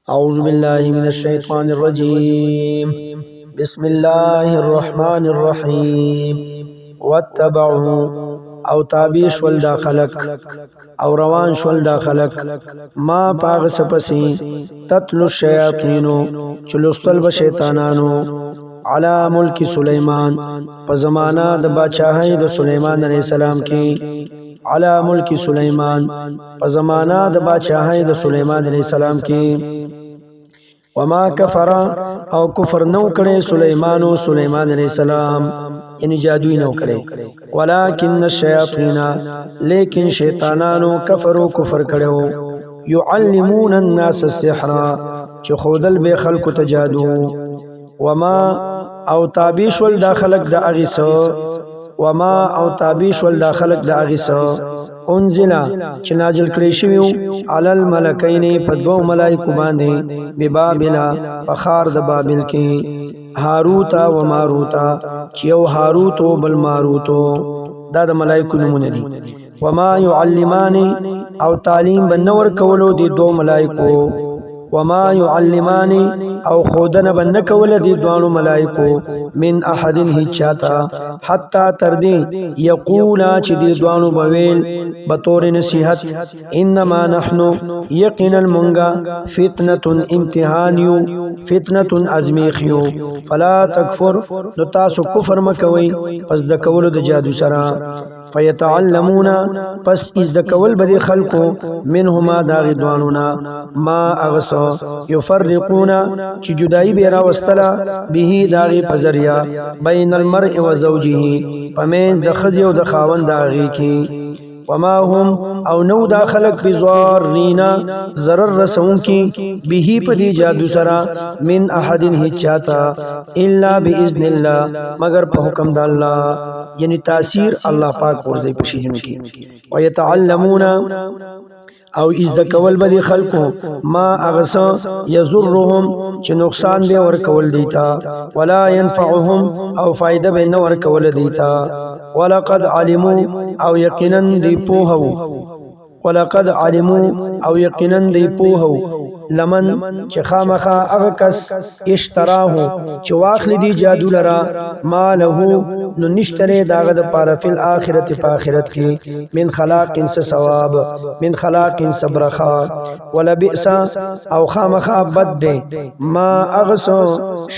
أعوذ بالله من الشيطان الرجيم. بسم الله الرحمن الرحيم. واتبعوا او تابع شول دا خلق او روان شول دا خلق ما پاغ سپسی تتلو الشیاطینو چلوستل بشیطانانو علا ملک سلیمان پا زمانہ دا باچاہی دا سلیمان علیہ السلام کی علا ملک سلیمان پا زمانہ دا باچاہی دا سلیمان علیہ السلام کی وما کفر او کفر نو کرے سلیمانو سلیمان علیہ السلام یعنی جادوی نو کرے ولیکن الشیاطین لیکن شیطانانو کفرو کفر کرے یعلمون الناس السحر چی خودل بے خلق تجادو وما او تابیش والدا خلق دا اغیسو وما او تابیش والدا خلق دا اغیسو انزلا چی نازل کریشویو علی الملکین پدبو ملائکو باندے ببابلا پخار دا بابل کی هاروتا و ماروتا چیو هاروتو بل ماروتو دا دا ملائکو نمون دی وما یعلمانی او تعلیم بنور کولو دی دو ملائکو وما يعلماني او خودن بنکول دی دوانو ملائکو من احد ہی چاہتا حتی تردی یقولا چی دی دوانو بویل بطور نصیحت انما نحنو یقین المنگا فتنة امتحانیو فتنة ازمیخیو فلا تکفر نتاسو کفر مکوی پس دکولو د جادو سرا فیتعلمون پس از دکول بدی خلقو منهما داغی دوانونا ما اغسو یفرقون چی جدائی بیرا وستلا بیهی داغی پزریا بین المرء و زوجه پمینز دخزی و دخاون داغی کی وما هم او نو دا خلق بزوارینا ضرر رسون کی بیہی پدی جادو سرا من احد ہی چاہتا الا باذن اللہ مگر پا حکم دا اللہ یعنی تاثیر اللہ پاک ورزی پشیجنو کی ویتعلمون او از دکول بدی خلقو ما اغسا یزرهم چه نقصان بے ورکول دیتا ولا ينفعهم او فائدہ بے نورکول دیتا ولقد علمو او یقیناً دی پوہو ولقد علمو او یقیناً دی پوہو لمن چه خامخا اغکس اشتراہو چه واخل دی جادو لرا ما لہو نو نشترے داغد پارا فی الآخرت پا آخرت کی من خلاق انس ثواب من خلاق انس برخا ولبئسا او خامخا بد دے ما اغسو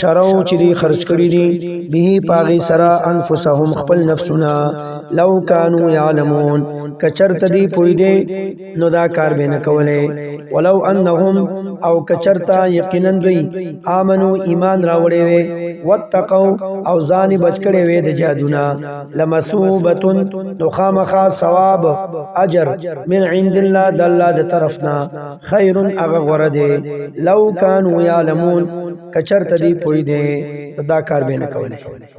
شرو چی خرج کری دی بھی پاغی سرا انفسهم خپل نفسنا لو کانو یعلمون کچرت دی پوئی دے نو دا کار بے نکولے ولو انہم او کچرتا یقیناً دوی آمنو ایمان راوڑے وے واتقو او زانی بچکڑے وے دا جادونا لمثوبتن نخامخا ثواب اجر من عند اللہ دا اللہ دا طرفنا خیر اغغور دے لو کانو یعلمون کچرت دی پوئی دے دا کار بے نکولے